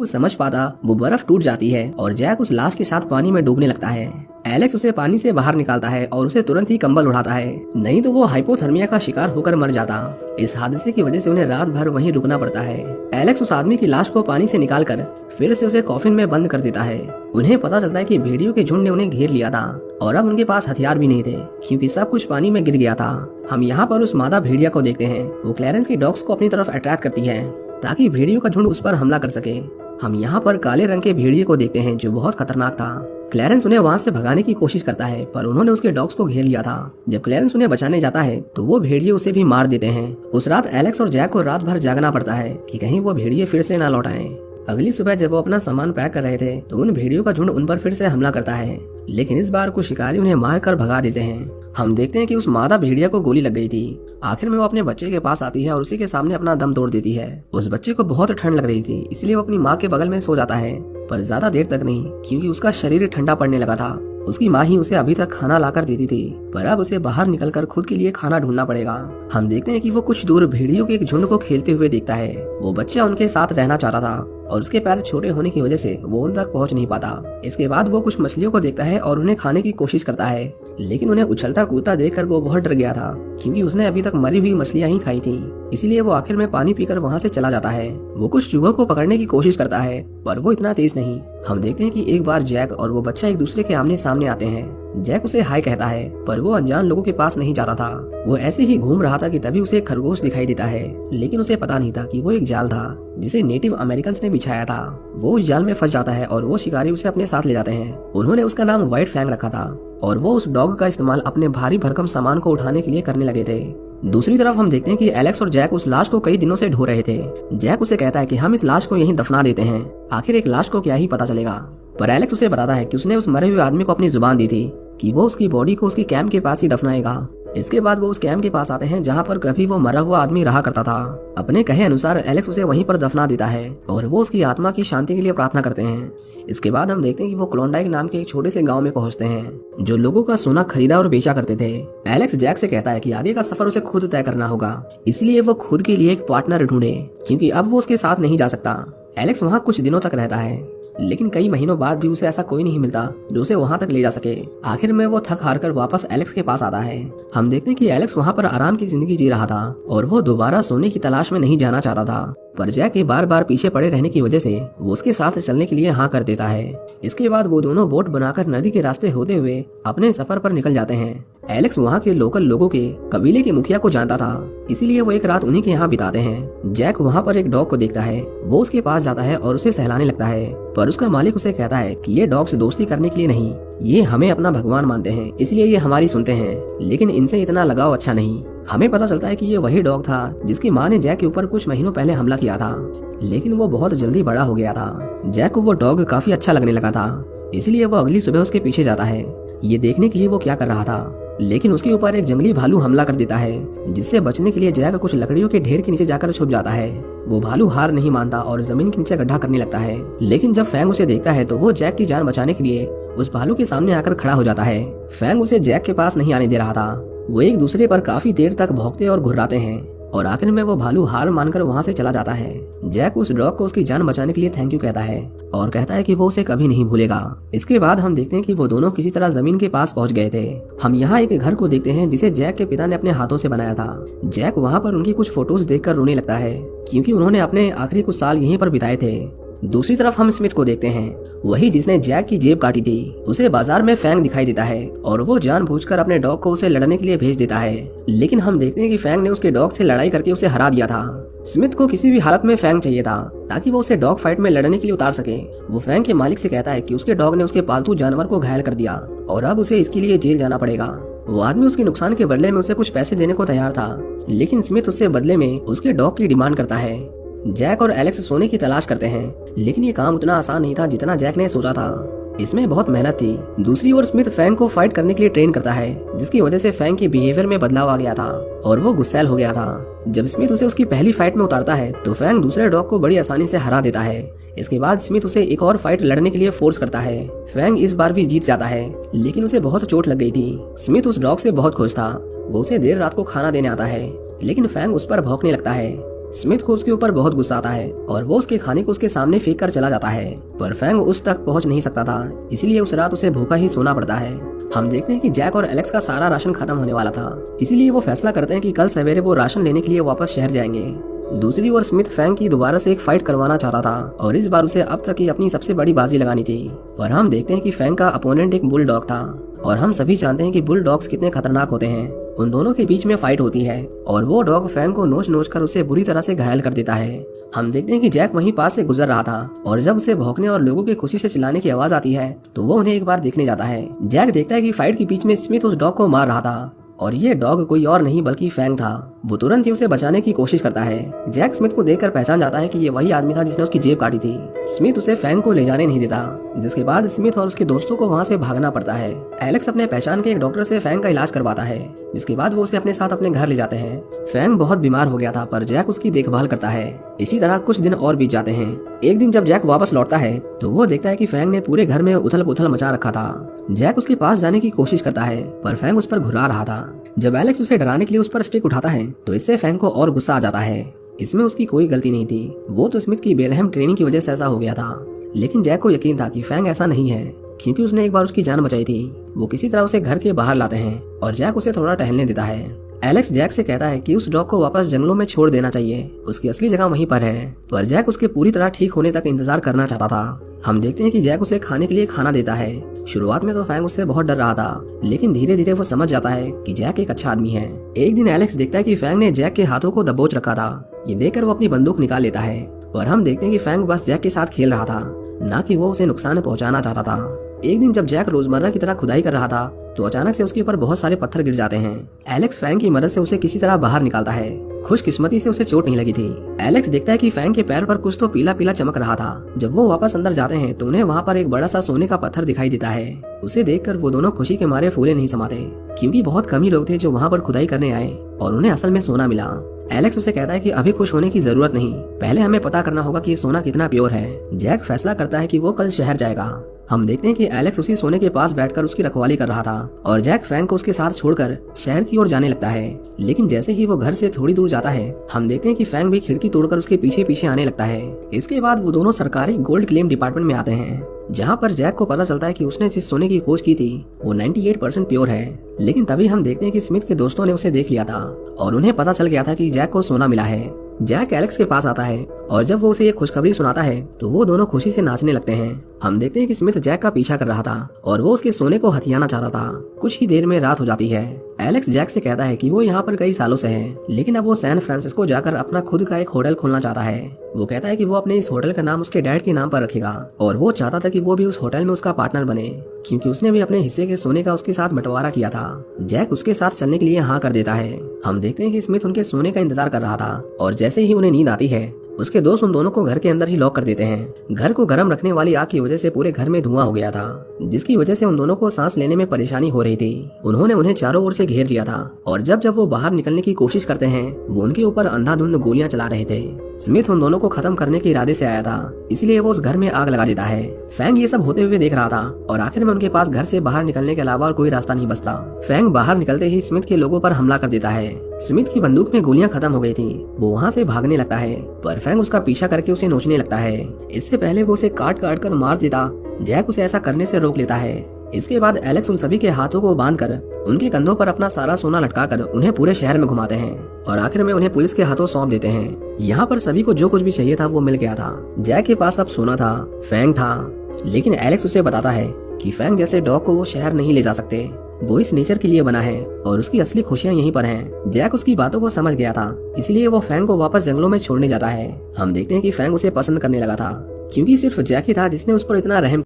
वो समझ पाता वो बर्फ टूट जाती है और जैक उस लाश के साथ पानी में डूबने लगता है। एलेक्स उसे पानी से बाहर निकालता है और उसे तुरंत ही कंबल उड़ाता है, नहीं तो वो हाइपोथर्मिया का शिकार होकर मर जाता। इस हादसे की वजह से उन्हें रात भर वहीं रुकना पड़ता है। एलेक्स उस आदमी की लाश को पानी से निकालकर फिर से उसे कॉफिन में बंद कर देता है। उन्हें पता चलता है कि भेड़ियों के झुंड ने उन्हें घेर लिया था और अब उनके पास हथियार भी नहीं थे क्योंकि सब कुछ पानी में गिर गया था। हम यहाँ पर उस मादा भेड़िया को देखते हैं। वो क्लैरेंस की डॉग्स को अपनी तरफ अट्रैक्ट करती है ताकि भेड़ियों का झुंड उस पर हमला कर सके। हम यहाँ पर काले रंग के भेड़िए को देखते हैं जो बहुत खतरनाक था। क्लैरेंस उन्हें वहाँ से भगाने की कोशिश करता है पर उन्होंने उसके डॉग्स को घेर लिया था। जब क्लैरेंस उन्हें बचाने जाता है तो वो भेड़िए उसे भी मार देते हैं। उस रात एलेक्स और जैक को रात भर जागना पड़ता है कि कहीं वो भेड़िए फिर से ना लौट आए। अगली सुबह जब वो अपना सामान पैक कर रहे थे तो उन भेड़ियों का झुंड उन पर फिर से हमला करता है, लेकिन इस बार कुछ शिकारी उन्हें मार कर भगा देते हैं। हम देखते हैं कि उस मादा भेड़िया को गोली लग गई थी। आखिर में वो अपने बच्चे के पास आती है और उसी के सामने अपना दम तोड़ देती है। उस बच्चे को बहुत ठंड लग रही थी इसलिए वो अपनी माँ के बगल में सो जाता है, पर ज्यादा देर तक नहीं क्योंकि उसका शरीर ठंडा पड़ने लगा था। उसकी माँ ही उसे अभी तक खाना लाकर देती थी पर अब उसे बाहर निकलकर खुद के लिए खाना ढूंढना पड़ेगा। हम देखते हैं कि वो कुछ दूर भेड़ियों के एक झुंड को खेलते हुए देखता है। वो बच्चा उनके साथ रहना चाहता था और उसके पैर छोटे होने की वजह से वो उन तक पहुंच नहीं पाता। इसके बाद वो कुछ मछलियों को देखता है और उन्हें खाने की कोशिश करता है, लेकिन उन्हें उछलता कूदता देखकर वो बहुत डर गया था क्योंकि उसने अभी तक मरी हुई मछलियां ही खाई थी। इसीलिए वो आखिर में पानी पीकर वहां से चला जाता है। वो कुछ चूहों को पकड़ने की कोशिश करता है पर वो इतना तेज नहीं। हम देखते हैं कि एक बार जैक और वो बच्चा एक दूसरे के आमने सामने आते हैं। जैक उसे हाय कहता है पर वो अनजान लोगों के पास नहीं जाता था। वो ऐसे ही घूम रहा था कि तभी उसे एक खरगोश दिखाई देता है, लेकिन उसे पता नहीं था कि वो एक जाल था जिसे नेटिव अमेरिकन ने बिछाया था। वो उस जाल में फंस जाता है और वो शिकारी उसे अपने साथ ले जाते हैं। उन्होंने उसका नाम व्हाइट फैंग रखा था और वो उस डॉग का इस्तेमाल अपने भारी भरकम सामान को उठाने के लिए करने लगे थे। दूसरी तरफ हम देखते हैं कि एलेक्स और जैक उस लाश को कई दिनों से ढो रहे थे। जैक उसे कहता है कि हम इस लाश को यहीं दफना देते हैं, आखिर एक लाश को क्या ही पता चलेगा। पर एलेक्स उसे बताता है कि उसने उस मरे हुए आदमी को अपनी जुबान दी थी कि वो उसकी बॉडी को उसकी कैंप के पास ही दफनाएगा। इसके बाद वो उस कैंप के पास आते हैं जहाँ पर कभी वो मरा हुआ आदमी रहा करता था। अपने कहे अनुसार एलेक्स उसे वहीं पर दफना देता है और वो उसकी आत्मा की शांति के लिए प्रार्थना करते हैं। इसके बाद हम देखते हैं कि वो क्लोंडाइक नाम के एक छोटे से गांव में पहुंचते हैं जो लोगों का सोना खरीदा और बेचा करते थे। एलेक्स जैक से कहता है कि आगे का सफर उसे खुद तय करना होगा, इसलिए वो खुद के लिए एक पार्टनर ढूंढे क्योंकि अब वो उसके साथ नहीं जा सकता। एलेक्स वहाँ कुछ दिनों तक रहता है, लेकिन कई महीनों बाद भी उसे ऐसा कोई नहीं मिलता जो उसे वहां तक ले जा सके। आखिर में वो थक हार कर वापस एलेक्स के पास आता है। हम देखते हैं कि एलेक्स वहां पर आराम की जिंदगी जी रहा था और वो दोबारा सोने की तलाश में नहीं जाना चाहता था, पर जैक के बार बार पीछे पड़े रहने की वजह से वो उसके साथ चलने के लिए हाँ कर देता है। इसके बाद वो दोनों बोट बनाकर नदी के रास्ते होते हुए अपने सफर पर निकल जाते हैं। एलेक्स वहाँ के लोकल लोगों के कबीले के मुखिया को जानता था, इसीलिए वो एक रात उन्हीं के यहाँ बिताते हैं। जैक वहाँ पर एक डॉग को देखता है, वो उसके पास जाता है और उसे सहलाने लगता है, पर उसका मालिक उसे कहता है कि ये डॉग से दोस्ती करने के लिए नहीं, ये हमें अपना भगवान मानते हैं, इसलिए ये हमारी सुनते हैं, लेकिन इनसे इतना लगाव अच्छा नहीं। हमें पता चलता है कि ये वही डॉग था जिसकी माँ ने जैक के ऊपर कुछ महीनों पहले हमला किया था, लेकिन वो बहुत जल्दी बड़ा हो गया था। जैक को वो डॉग काफी अच्छा लगने लगा था, इसलिए वो अगली सुबह उसके पीछे जाता है ये देखने के लिए वो क्या कर रहा था, लेकिन उसके ऊपर एक जंगली भालू हमला कर देता है, जिससे बचने के लिए जैक कुछ लकड़ियों के ढेर के नीचे जाकर छुप जाता है। वो भालू हार नहीं मानता और जमीन के नीचे गड्ढा करने लगता है, लेकिन जब फैंग उसे देखता है तो वो जैक की जान बचाने के लिए उस भालू के सामने आकर खड़ा हो जाता है। फैंग उसे जैक के पास नहीं आने दे रहा था। वो एक दूसरे पर काफी देर तक भौंकते और घुर्राते हैं और आखिर में वो भालू हार मानकर वहाँ से चला जाता है। जैक उस डॉग को उसकी जान बचाने के लिए थैंक यू कहता है और कहता है कि वो उसे कभी नहीं भूलेगा। इसके बाद हम देखते हैं कि वो दोनों किसी तरह जमीन के पास पहुंच गए थे। हम यहाँ एक घर को देखते हैं जिसे जैक के पिता ने अपने हाथों से बनाया था। जैक वहाँ पर उनकी कुछ फोटोज देखकर रोने लगता है क्योंकि उन्होंने अपने आखिरी कुछ साल यहीं पर बिताए थे। दूसरी तरफ हम स्मिथ को देखते हैं, वही जिसने जैक की जेब काटी थी। उसे बाजार में फैंग दिखाई देता है और वो जानबूझकर अपने डॉग को उसे लड़ने के लिए भेज देता है, लेकिन हम देखते हैं कि फैंग ने उसके डॉग से लड़ाई करके उसे हरा दिया था। स्मिथ को किसी भी हालत में फैंग चाहिए था ताकि वो उसे डॉग फाइट में लड़ने के लिए उतार सके। वो फैंग के मालिक से कहता है कि उसके डॉग ने उसके पालतू जानवर को घायल कर दिया और अब उसे इसके लिए जेल जाना पड़ेगा। वो आदमी उसके नुकसान के बदले में उसे कुछ पैसे देने को तैयार था, लेकिन स्मिथ उससे बदले में उसके डॉग की डिमांड करता है। जैक और एलेक्स सोने की तलाश करते हैं, लेकिन ये काम उतना आसान नहीं था जितना जैक ने सोचा था। इसमें बहुत मेहनत थी। दूसरी ओर स्मिथ फैंग को फाइट करने के लिए ट्रेन करता है, जिसकी वजह से फैंग के बिहेवियर में बदलाव आ गया था और वो गुस्सैल हो गया था। जब स्मिथ उसे उसकी पहली फाइट में उतारता है तो फैंग दूसरे डॉग को बड़ी आसानी से हरा देता है। इसके बाद स्मिथ उसे एक और फाइट लड़ने के लिए फोर्स करता है। फैंग इस बार भी जीत जाता है, लेकिन उसे बहुत चोट लग गई थी। स्मिथ उस डॉग से बहुत खुश था। वो उसे देर रात को खाना देने आता है, लेकिन फैंग उस पर भौंकने लगता है। स्मिथ को उसके ऊपर बहुत गुस्सा आता है और वो उसके खाने को उसके सामने फेंक कर चला जाता है, पर फैंग उस तक पहुंच नहीं सकता था, इसीलिए उस रात उसे भूखा ही सोना पड़ता है। हम देखते हैं कि जैक और एलेक्स का सारा राशन खत्म होने वाला था, इसीलिए वो फैसला करते हैं कि कल सवेरे वो राशन लेने के लिए वापस शहर जाएंगे। दूसरी ओर स्मिथ फैंग की दोबारा से एक फाइट करवाना चाहता था और इस बार उसे अब तक की अपनी सबसे बड़ी बाजी लगानी थी, पर हम देखते हैं कि फैंग का अपोनेंट एक बुल डॉग था और हम सभी जानते हैं कि बुल डॉग्स कितने खतरनाक होते हैं। उन दोनों के बीच में फाइट होती है और वो डॉग फैंग को नोच नोच कर उसे बुरी तरह से घायल कर देता है। हम देखते हैं कि जैक वहीं पास से गुजर रहा था और जब उसे भौंकने और लोगों के खुशी से चिल्लाने की आवाज आती है तो वो उन्हें एक बार देखने जाता है। जैक देखता है कि फाइट के बीच में स्मिथ उस डॉग को मार रहा था और ये डॉग कोई और नहीं बल्कि फैंग था। वो तुरंत ही उसे बचाने की कोशिश करता है। जैक स्मिथ को देखकर पहचान जाता है कि ये वही आदमी था जिसने उसकी जेब काटी थी। स्मिथ उसे फैंग को ले जाने नहीं देता, जिसके बाद स्मिथ और उसके दोस्तों को वहाँ से भागना पड़ता है। एलेक्स अपने पहचान के एक डॉक्टर से फैंग का इलाज करवाता है, जिसके बाद वो उसे अपने साथ अपने घर ले जाते हैं। फैंग बहुत बीमार हो गया था पर जैक उसकी देखभाल करता है। इसी तरह कुछ दिन और बीत जाते हैं। एक दिन जब जैक वापस लौटता है तो वो देखता है कि फैंग ने पूरे घर में उथल पुथल मचा रखा था। जैक उसके पास जाने की कोशिश करता है पर फैंग उस पर घुरा रहा था। जब एलेक्स उसे डराने के लिए उस पर स्टिक उठाता है तो इससे फैंग को और गुस्सा आ जाता है। इसमें उसकी कोई गलती नहीं थी, वो तो स्मिथ की बेरहम ट्रेनिंग की वजह से ऐसा हो गया था। लेकिन जैक को यकीन था कि फैंग ऐसा नहीं है, क्योंकि उसने एक बार उसकी जान बचाई थी। वो किसी तरह उसे घर के बाहर लाते हैं और जैक उसे थोड़ा टहलने देता है। एलेक्स जैक से कहता है कि उस डॉग को वापस जंगलों में छोड़ देना चाहिए, उसकी असली जगह वहीं पर है, पर जैक उसके पूरी तरह ठीक होने तक इंतजार करना चाहता था। हम देखते हैं कि जैक उसे खाने के लिए खाना देता है। शुरुआत में तो फैंग उससे बहुत डर रहा था, लेकिन धीरे धीरे वो समझ जाता है कि जैक एक अच्छा आदमी है। एक दिन एलेक्स देखता है कि फैंग ने जैक के हाथों को दबोच रखा था। ये देखकर वो अपनी बंदूक निकाल लेता है और हम देखते हैं कि फैंग बस जैक के साथ खेल रहा था, ना कि वो उसे नुकसान पहुंचाना चाहता था। एक दिन जब जैक रोजमर्रा की तरह खुदाई कर रहा था तो अचानक से उसके ऊपर बहुत सारे पत्थर गिर जाते हैं। एलेक्स फैंग की मदद से उसे किसी तरह बाहर निकालता है। खुशकिस्मती से उसे चोट नहीं लगी थी। एलेक्स देखता है कि फैंग के पैर पर कुछ तो पीला पीला चमक रहा था। जब वो वापस अंदर जाते हैं तो उन्हें वहाँ पर एक बड़ा सा सोने का पत्थर दिखाई देता है। उसे देखकर वो दोनों खुशी के मारे फूले नहीं समाते, क्योंकि बहुत कम ही लोग थे जो वहाँ पर खुदाई करने आए और उन्हें असल में सोना मिला। एलेक्स उसे कहता है कि अभी खुश होने की जरूरत नहीं, पहले हमें पता करना होगा कि ये सोना कितना प्योर है। जैक फैसला करता है कि वो कल शहर जाएगा। हम देखते हैं कि एलेक्स उसी सोने के पास बैठकर उसकी रखवाली कर रहा था और जैक फैंग को उसके साथ छोड़कर शहर की ओर जाने लगता है। लेकिन जैसे ही वो घर से थोड़ी दूर जाता है हम देखते हैं कि फैंग भी खिड़की तोड़कर उसके पीछे पीछे आने लगता है। इसके बाद वो दोनों सरकारी गोल्ड क्लेम डिपार्टमेंट में आते हैं, जहाँ पर जैक को पता चलता है कि उसने जिस सोने की खोज की थी वो 98% प्योर है। लेकिन तभी हम देखते हैं कि स्मिथ के दोस्तों ने उसे देख लिया था और उन्हें पता चल गया था कि जैक को सोना मिला है। जैक एलेक्स के पास आता है और जब वो उसे ये खुशखबरी सुनाता है तो वो दोनों खुशी से नाचने लगते हैं। हम देखते हैं कि स्मिथ जैक का पीछा कर रहा था और वो उसके सोने को हथियाना चाहता था। कुछ ही देर में रात हो जाती है। एलेक्स जैक से कहता है कि वो यहाँ पर कई सालों से है, लेकिन अब वो सैन फ्रांसिस्को जाकर अपना खुद का एक होटल खोलना चाहता है। वो कहता है कि वो अपने इस होटल का नाम उसके डैड के नाम पर रखेगा और वो चाहता था कि वो भी उस होटल में उसका पार्टनर बने, क्योंकि उसने भी अपने हिस्से के सोने का उसके साथ बंटवारा किया था। जैक उसके साथ चलने के लिए हाँ कर देता है। हम देखते हैं कि स्मिथ उनके सोने का इंतजार कर रहा था और जैसे ही उन्हें नींद आती है उसके दोस्त उन दोनों को घर के अंदर ही लॉक कर देते हैं। घर को गर्म रखने वाली आग की वजह से पूरे घर में धुआं हो गया था, जिसकी वजह से उन दोनों को सांस लेने में परेशानी हो रही थी। उन्होंने उन्हें चारों ओर से घेर लिया था और जब वो बाहर निकलने की कोशिश करते हैं वो उनके ऊपर अंधाधुंध गोलियां चला रहे थे। स्मिथ उन दोनों को खत्म करने के इरादे से आया था, इसलिए वो उस घर में आग लगा देता है। फैंग ये सब होते हुए देख रहा था और आखिर में उनके पास घर से बाहर निकलने के अलावा और कोई रास्ता नहीं बचता। फैंग बाहर निकलते ही स्मिथ के लोगों पर हमला कर देता है। स्मिथ की बंदूक में गोलियां खत्म हो गई थी। वो वहाँ से भागने लगता है पर फैंग उसका पीछा करके उसे नोचने लगता है। इससे पहले वो उसे काट काट कर मार देता, जैक उसे ऐसा करने से रोक लेता है। इसके बाद एलेक्स उन सभी के हाथों को बांधकर उनके कंधों पर अपना सारा सोना लटकाकर उन्हें पूरे शहर में घुमाते हैं और आखिर में उन्हें पुलिस के हाथों सौंप देते हैं। यहाँ पर सभी को जो कुछ भी चाहिए था वो मिल गया था। जैक के पास अब सोना था, फैंग था, लेकिन एलेक्स उसे बताता है कि फैंग जैसे डॉग को वो शहर नहीं ले जा सकते, वो इस नेचर के लिए बना है और उसकी असली खुशियाँ यहीं पर हैं। जैक उसकी बातों को समझ गया था, इसलिए वो फैंग को वापस जंगलों में छोड़ने जाता है। हम देखते हैं कि फैंग उसे पसंद करने लगा था, क्योंकि सिर्फ जैक ही था जिसने उस पर इतना रहम